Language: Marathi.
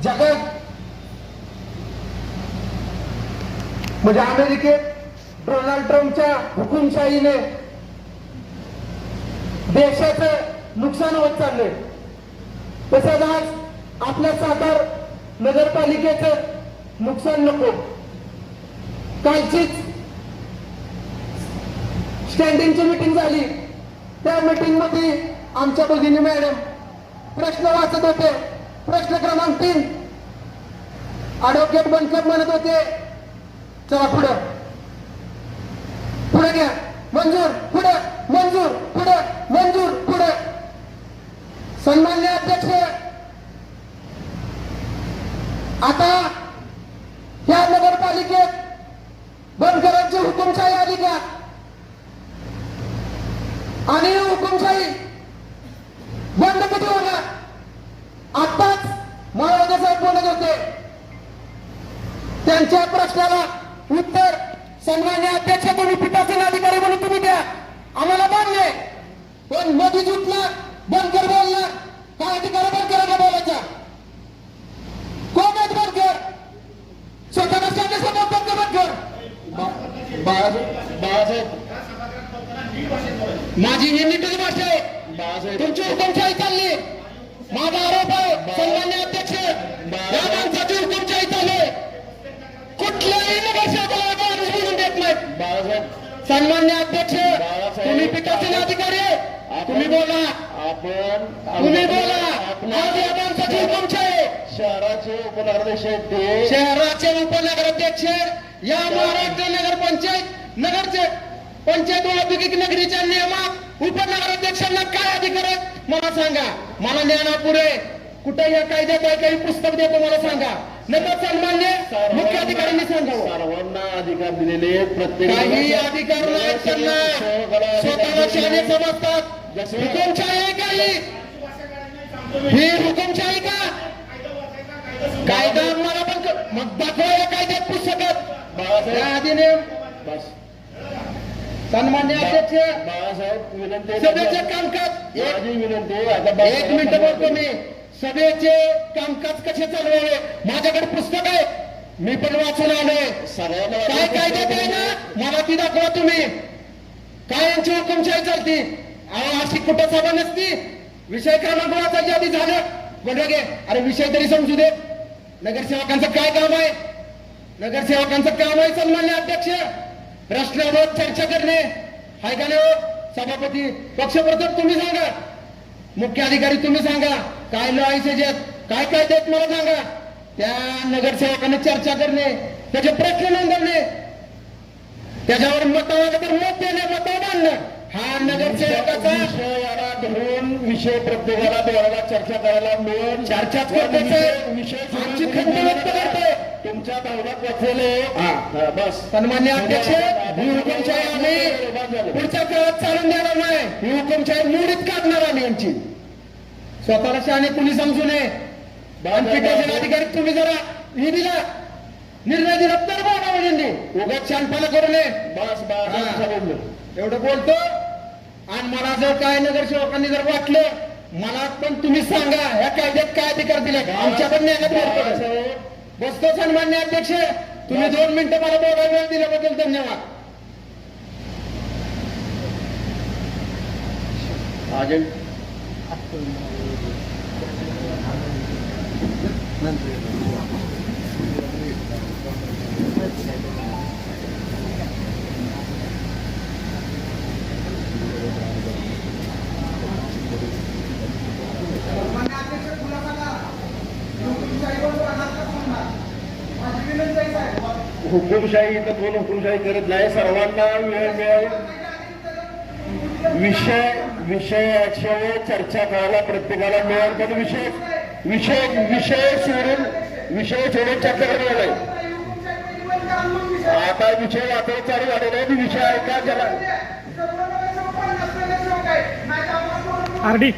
जगात म्हणजे अमेरिकेत डोनाल्ड ट्रम्पच्या हुकुमशाहीने देशाचं नुकसान होत चाललंय, तसंच आज आपल्या सातार नगरपालिकेचं नुकसान नको. कालचीच स्टँडिंगची मीटिंग झाली. त्या मीटिंग मध्ये आमच्या भगिनी मॅडम प्रश्न वाचत होते. प्रश्न क्रमांक 3 ॲडव्होकेट बनकर म्हणत होते, चला पुढं पुढे घ्या, मंजूर पुढे, मंजूर पुढे, मंजूर पुढे. सन्मान्य अध्यक्ष, आता या नगरपालिकेत बनकरांची हुकुमशाही आली का? आणि हुकुमशाही बंद कधी होणार? आताच माळवदे साहेब बोलत होते, त्यांच्या प्रश्नाला उत्तर सन्मान्य अध्यक्ष तुम्ही पीठासीन अधिकारी म्हणून तुम्ही द्या, आम्हाला मान्य आहे. पण मधीच उठला बनकर बोलला, काय अधिकार बनकरांना बोलायचा? कोण आहेत बनकर? स्वतःला समोर बनकर बाळासाहेब माझी ही नीटच भाषा आहे. तुमची हुकुमशाही चालली. माझा आरोप आहे सन्मान्य अध्यक्ष, या माणसाची हुकुमशाही चालू आहे. कुठल्याही नगरसेवकाला माणूस बोलून देत नाही. सन्मान्य अध्यक्ष, तुम्ही पीठासीन अधिकारी, तुम्ही बोला, तुम्ही बोला. आज या माणसाची हुकुमशाही. शहराचे उपनगराध्यक्ष आहेत ते, शहराचे उपनगराध्यक्ष या महाराष्ट्र नगरपंचायत नगरचे पंचायत औद्योगिक नगरीच्या नियमात उपनगराध्यक्षांना काय अधिकार आहेत मला सांगा. मला ज्ञानापुरे कुठे या कायद्यात आहे काही पुस्तक देतो मला सांगा. नंतर सन्मान्य मुख्याधिकाऱ्यांनी सांगावं. सर्वांना अधिकार दिलेले प्रत्येक काही अधिकार नाहीत त्यांना. स्वतःला शहाणे समजतात. हुकुमशाही आहे काही? ही हुकुमशाही का? कायदा मला पण मग दाखवा या कायद्यात पुस्तकात अधिनियम. सन्मान्य अध्यक्ष, बाळासाहेब विनंती, सभेचे कामकाज माझी विनंती एक मिनिट बोलतो मी. सभेचे कामकाज कसे चालवावे माझ्याकडे पुस्तक आहे, मी पण वाचून आलोय. सर्वांना काय कायद्यात आहे ना मला ती दाखवा तुम्ही. काय यांची हुकुमशाही चालती? अशी कुठं सभा नसती. विषय क्रमांक वाचायच्या आधी झालं बोल गे. अरे विषय तरी समजू दे. नगरसेवकांचं काय काम आहे? नगरसेवकांचं काम आहे सन्मान्य अध्यक्ष प्रश्नावर चर्चा करणे. हाय का नाही हो? सभापती पक्षप्रमुख तुम्ही सांगा, मुख्य अधिकारी तुम्ही सांगा, काय लॉ आहे काय काय देत मला सांगा. त्या नगरसेवकांनी चर्चा करणे, त्याचे प्रश्न नोंदवणे, त्याच्यावर मतावर तर मत देणे, मतावर आणणं, हा नगरसेवकाचा विषयाला धरून विषय प्रत्येकाला द्यायला चर्चा करायला मिळून चर्चाच करते. विषय आमची खंत व्यक्त करते. तुमच्या भावनात वाचलेले बस. सन्मान्य अध्यक्ष, ही हुकुमशाही आम्ही पुढच्या काळात चालून देणार नाही. ही हुकुमशाही मोडीत काढणार आम्ही यांची. स्वतःला शहाणे कुणी समजू नये. पीठासीन अधिकारी तुम्ही जरा हे दिला निर्णय दिला तर बोला म्हणजे उगाच शानपणा करू नये. बस बस एवढं बोलतो. आणि मला जर काय नगरसेवकांनी जर वाटलं मला पण तुम्ही सांगा या कायद्यात काय अधिकार दिले आमच्या पण न्यायालयात बसतो. सन्मान्य अध्यक्ष, तुम्ही 2 मिनिटं मला बोलायला वेळ दिल्याबद्दल धन्यवाद. हुकुमशाही इथं कोण हुकुमशाही करत नाही. सर्वांना वेळ मिळेल विषयाशिवाय चर्चा करायला प्रत्येकाला मिळेल. पण विषय सोडून चर्चा करायला नाही. आता विषय वाटत चालू झालेला आहे. विषय ऐका त्याला आरडी